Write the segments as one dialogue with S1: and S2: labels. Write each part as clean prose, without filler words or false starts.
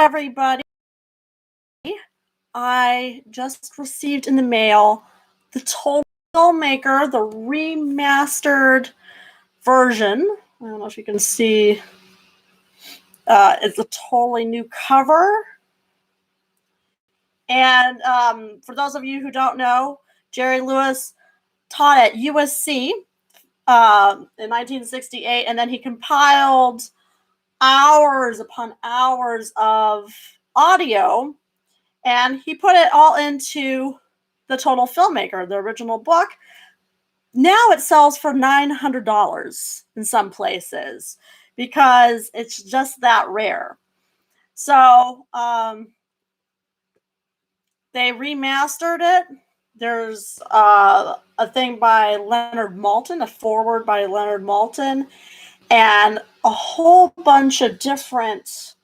S1: everybody. I just received in the mail the Total Filmmaker, the remastered version. I don't know if you can see. It's a totally new cover. And for those of you who don't know, Jerry Lewis taught at USC in 1968, and then he compiled hours upon hours of audio, and he put it all into the Total Filmmaker, the original book. Now it sells for $900 in some places because it's just that rare. So they remastered it. There's a thing by Leonard Maltin, a foreword by Leonard Maltin, and a whole bunch of different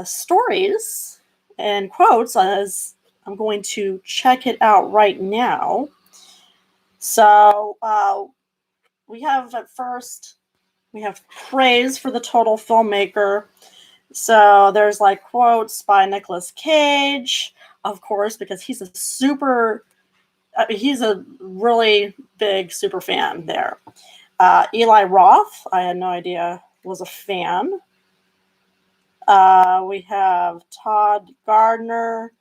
S1: stories and quotes, as I'm going to check it out right now. So we have praise for the Total Filmmaker. So there's like quotes by Nicolas Cage, of course, because he's a really big super fan there. Eli Roth, I had no idea was a fan. We have Todd Gardner,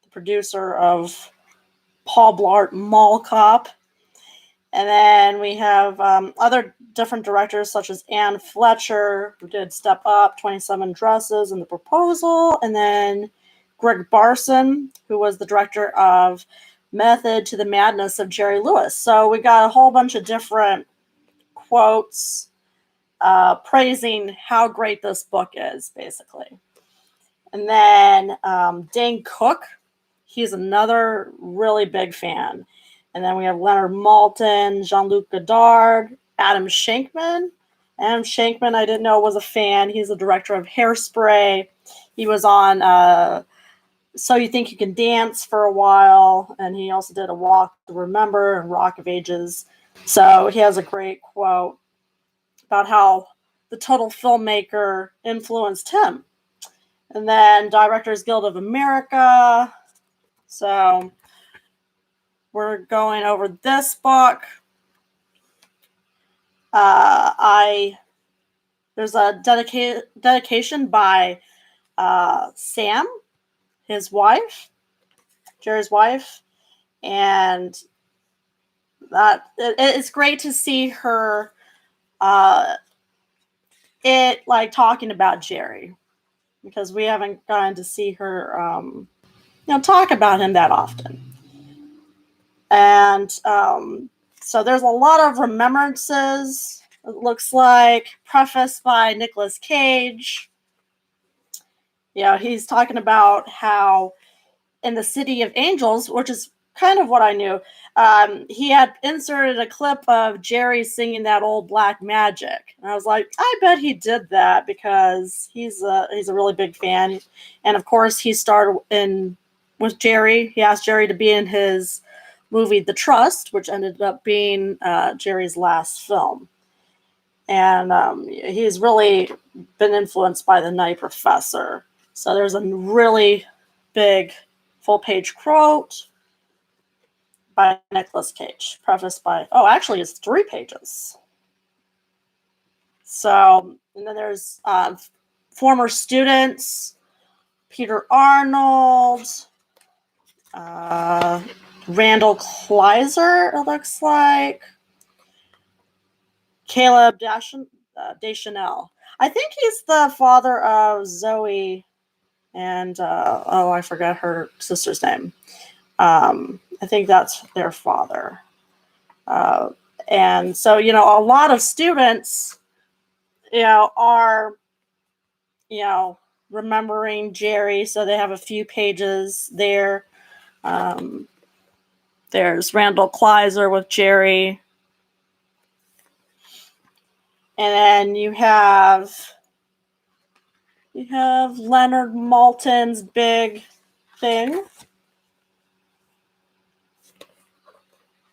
S1: the producer of Paul Blart Mall Cop. And then we have other different directors such as Anne Fletcher, who did Step Up, 27 Dresses, and The Proposal. And then Greg Barson, who was the director of Method to the Madness of Jerry Lewis. So we got a whole bunch of different quotes praising how great this book is, basically. And then Dane Cook, he's another really big fan. And then we have Leonard Maltin, Jean-Luc Godard, Adam Shankman. Adam Shankman, I didn't know was a fan. He's the director of Hairspray. He was on So You Think You Can Dance for a while. And he also did A Walk to Remember and Rock of Ages. So he has a great quote about how the Total Filmmaker influenced him. And then Directors Guild of America. So we're going over this book. There's a dedication by Sam, his wife, Jerry's wife, and that it's great to see her talking about Jerry, because we haven't gotten to see her talk about him that often. And so there's a lot of remembrances, it looks like, prefaced by Nicolas Cage. He's talking about how in the City of Angels, which is kind of what I knew, he had inserted a clip of Jerry singing that old Black Magic. And I was like, I bet he did that because he's a really big fan. And of course, he starred with Jerry. He asked Jerry to be in his movie The Trust, which ended up being Jerry's last film. And he's really been influenced by The Nutty Professor. So there's a really big full-page quote by Nicolas Cage, prefaced by, actually it's 3 pages. So, and then there's former students, Peter Arnold, Randall Kleiser, it looks like, Caleb Deschanel. I think he's the father of Zoe and, I forgot her sister's name. I think that's their father. And so, a lot of students, are, remembering Jerry. So they have a few pages there. There's Randall Kleiser with Jerry. And then you have Leonard Maltin's big thing.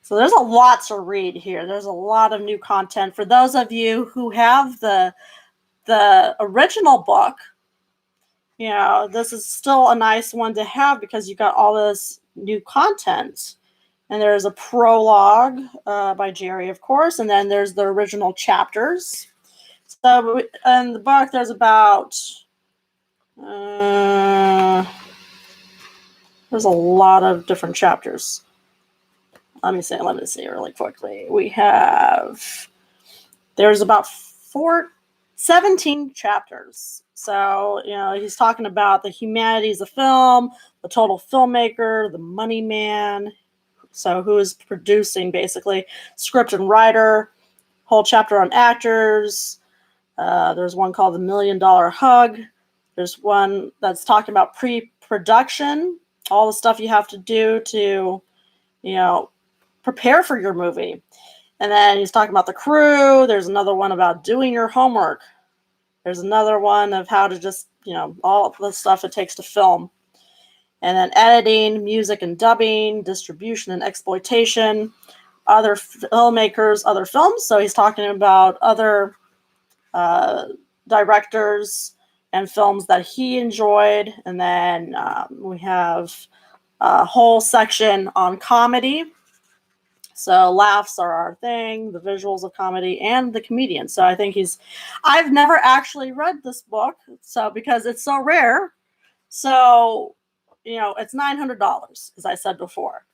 S1: So there's a lot to read here. There's a lot of new content. For those of you who have the original book, this is still a nice one to have because you got all this new content. And there's a prologue by Jerry, of course, and then there's the original chapters. So in the book, there's about there's a lot of different chapters. Let me see really quickly. There's about 17 chapters. So, he's talking about the humanities of film, the total filmmaker, the money man. So who is producing basically script and writer, whole chapter on actors. There's one called The $1 Million Hug. There's one that's talking about pre-production, all the stuff you have to do to, prepare for your movie. And then he's talking about the crew. There's another one about doing your homework. There's another one of how to just, all the stuff it takes to film. And then editing, music and dubbing, distribution and exploitation, other filmmakers, other films. So he's talking about other directors and films that he enjoyed. And then we have a whole section on comedy. So laughs are our thing, the visuals of comedy, and the comedian. So I think I've never actually read this book, so because it's so rare. So, it's $900, as I said before,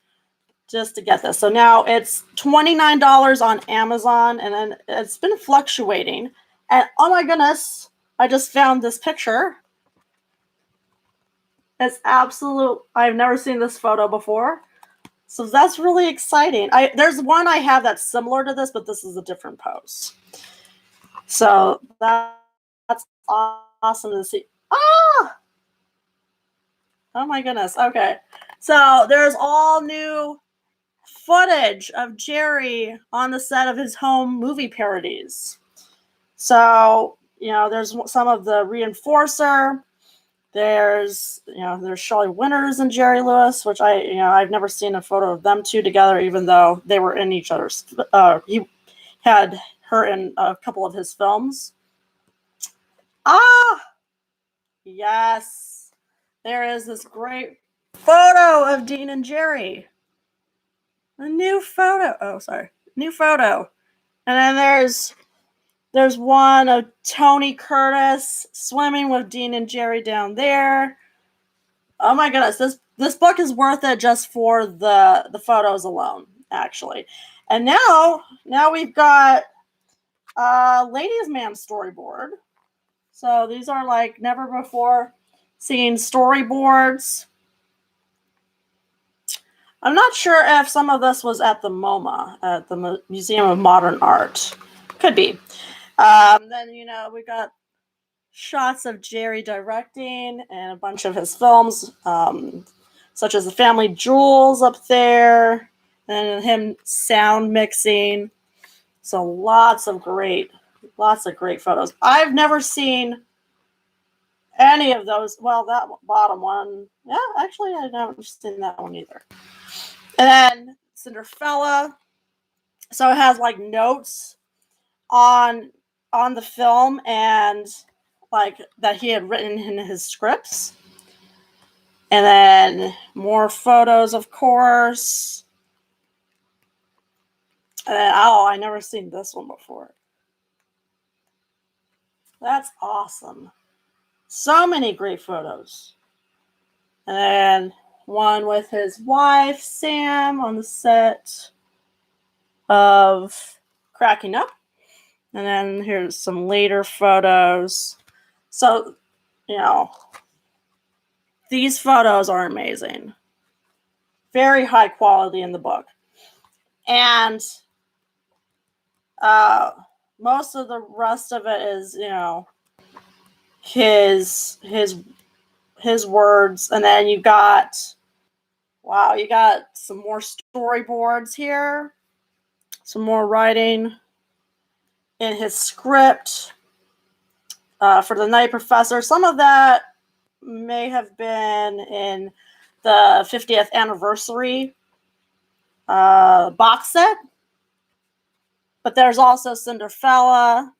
S1: just to get this. So now it's $29 on Amazon, and then it's been fluctuating. And oh my goodness, I just found this picture. It's absolute. I've never seen this photo before. So that's really exciting. There's one I have that's similar to this, but this is a different pose. So that's awesome to see. Ah! Oh my goodness. Okay. So there's all new footage of Jerry on the set of his home movie parodies. So, there's some of the Reinforcer. There's Shelley Winters and Jerry Lewis, which I've never seen a photo of them two together, even though they were in each other's. He had her in a couple of his films. Ah, yes, there is this great photo of Dean and Jerry. A new photo. Oh, sorry, new photo. And then there's one of Tony Curtis swimming with Dean and Jerry down there. Oh my goodness, this book is worth it just for the photos alone, actually. And now we've got Ladies Man storyboard. So these are like never before seen storyboards. I'm not sure if some of this was at the MoMA, at the Museum of Modern Art. Could be. Then we got shots of Jerry directing and a bunch of his films, such as The Family Jewels up there, and him sound mixing. So lots of great photos. I've never seen any of those. Well, that bottom one, yeah, actually, I've never seen that one either. And then Cinderfella. So it has like notes on the film and like that he had written in his scripts. And then more photos, of course. And then, I never seen this one before. That's awesome. So many great photos. And then one with his wife, Sam, on the set of Cracking Up. And then here's some later photos. So, these photos are amazing. Very high quality in the book. And most of the rest of it is, his words. And then you got some more storyboards here. Some more writing in his script for The Night Professor. Some of that may have been in the 50th anniversary box set. But there's also Cinderfella,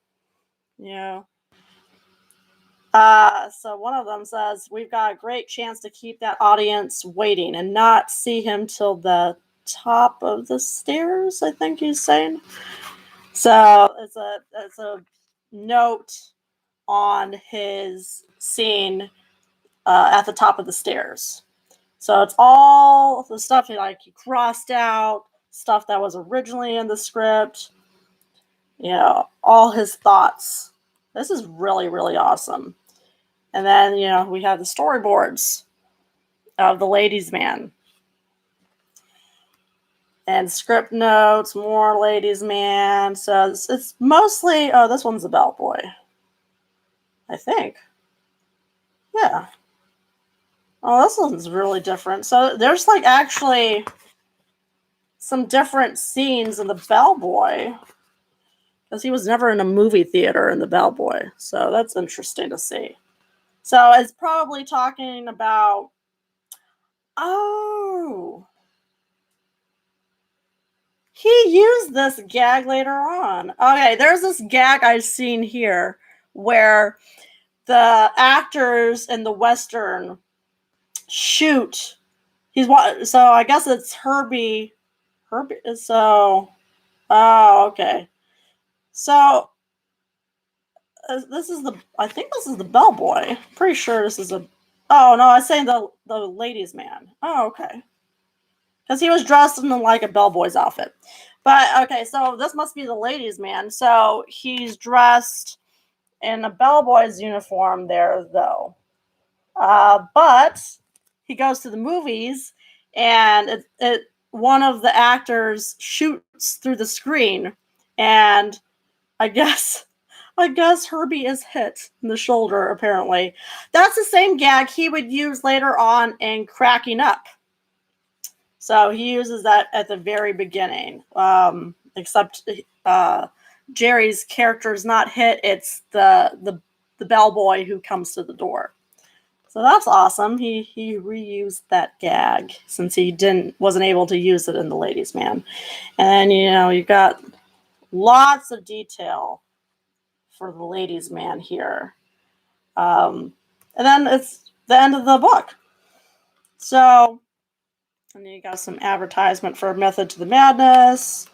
S1: So one of them says, "We've got a great chance to keep that audience waiting and not see him till the top of the stairs," I think he's saying. So it's a note on his scene at the top of the stairs. So it's all the stuff he crossed out, stuff that was originally in the script, all his thoughts. This is really, really awesome. And then, we have the storyboards of the Ladies' Man. And script notes, more Ladies' Man. So it's mostly, this one's the Bellboy, I think. Yeah. Oh, this one's really different. So there's actually some different scenes in the Bellboy, because he was never in a movie theater in the Bellboy. So that's interesting to see. So it's probably talking about, he used this gag later on. Okay, there's this gag I've seen here where the actors in the Western shoot. So I guess it's Herbie. So, oh, okay. So I think this is the Bellboy. Pretty sure this is oh no, I was saying the Ladies' Man. Oh, okay. Because he was dressed in a Bellboy's outfit. But okay, so this must be the Ladies' Man. So he's dressed in a Bellboy's uniform there, though. But he goes to the movies, and one of the actors shoots through the screen, and I guess Herbie is hit in the shoulder. Apparently, that's the same gag he would use later on in Cracking Up. So he uses that at the very beginning. Except Jerry's character is not hit; it's the bellboy who comes to the door. So that's awesome. He reused that gag since he wasn't able to use it in the Ladies' Man. And you've got lots of detail for the Ladies' Man here. And then it's the end of the book. So, and then you got some advertisement for Method to the Madness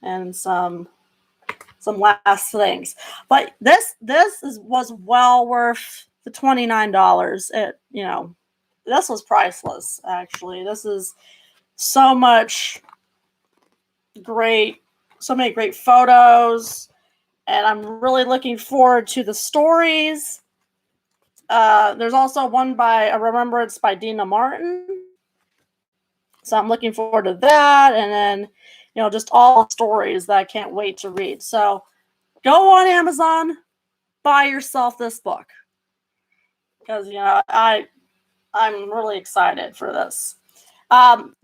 S1: and some last things. But this was well worth the $29. This was priceless, actually. This is so many great photos, and I'm really looking forward to the stories. There's also one by A Remembrance by Dina Martin. So I'm looking forward to that, and then, just all the stories that I can't wait to read. So go on Amazon, buy yourself this book, because I'm really excited for this.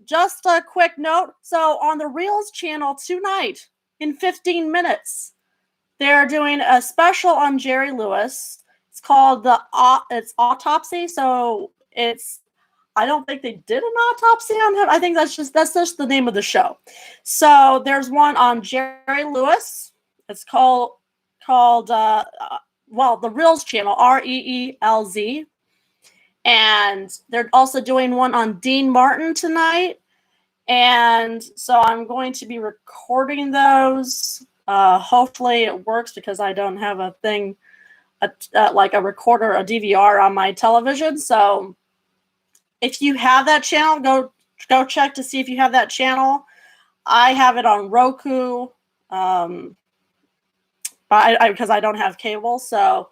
S1: Just a quick note. So on the Reels channel tonight, in 15 minutes, they're doing a special on Jerry Lewis. It's called it's Autopsy. So I don't think they did an autopsy on him. I think that's just the name of the show. So there's one on Jerry Lewis. It's called the Reels channel, REELZ. And they're also doing one on Dean Martin tonight. And so I'm going to be recording those. Hopefully it works, because I don't have a thing, like a recorder, a DVR on my television. So if you have that channel, go check to see if you have that channel. I have it on Roku, because I don't have cable. So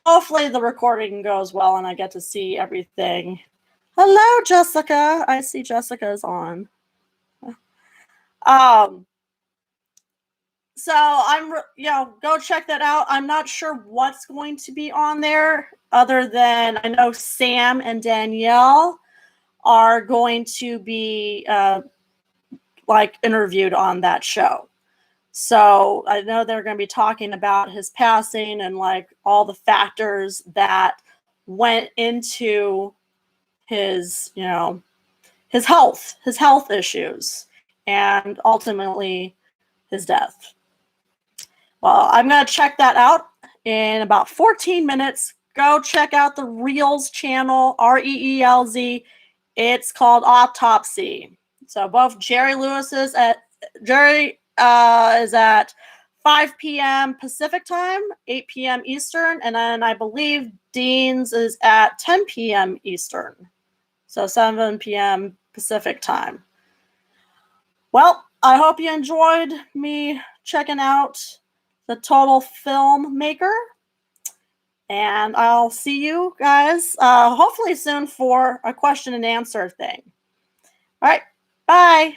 S1: hopefully the recording goes well and I get to see everything. Hello, Jessica. I see Jessica's on. So I'm, go check that out. I'm not sure what's going to be on there, other than I know Sam and Danielle are going to be interviewed on that show. So I know they're going to be talking about his passing and all the factors that went into his health issues, and ultimately his death. Well, I'm going to check that out in about 14 minutes. go check out the Reels channel, Reelz. It's called Autopsy. So both Jerry Lewis's at Jerry is at 5 p.m. Pacific time, 8 p.m. Eastern, and then I believe Dean's is at 10 p.m. Eastern, so 7 p.m. Pacific time. Well, I hope you enjoyed me checking out the Total Filmmaker, and I'll see you guys hopefully soon for a question and answer thing. All right, bye.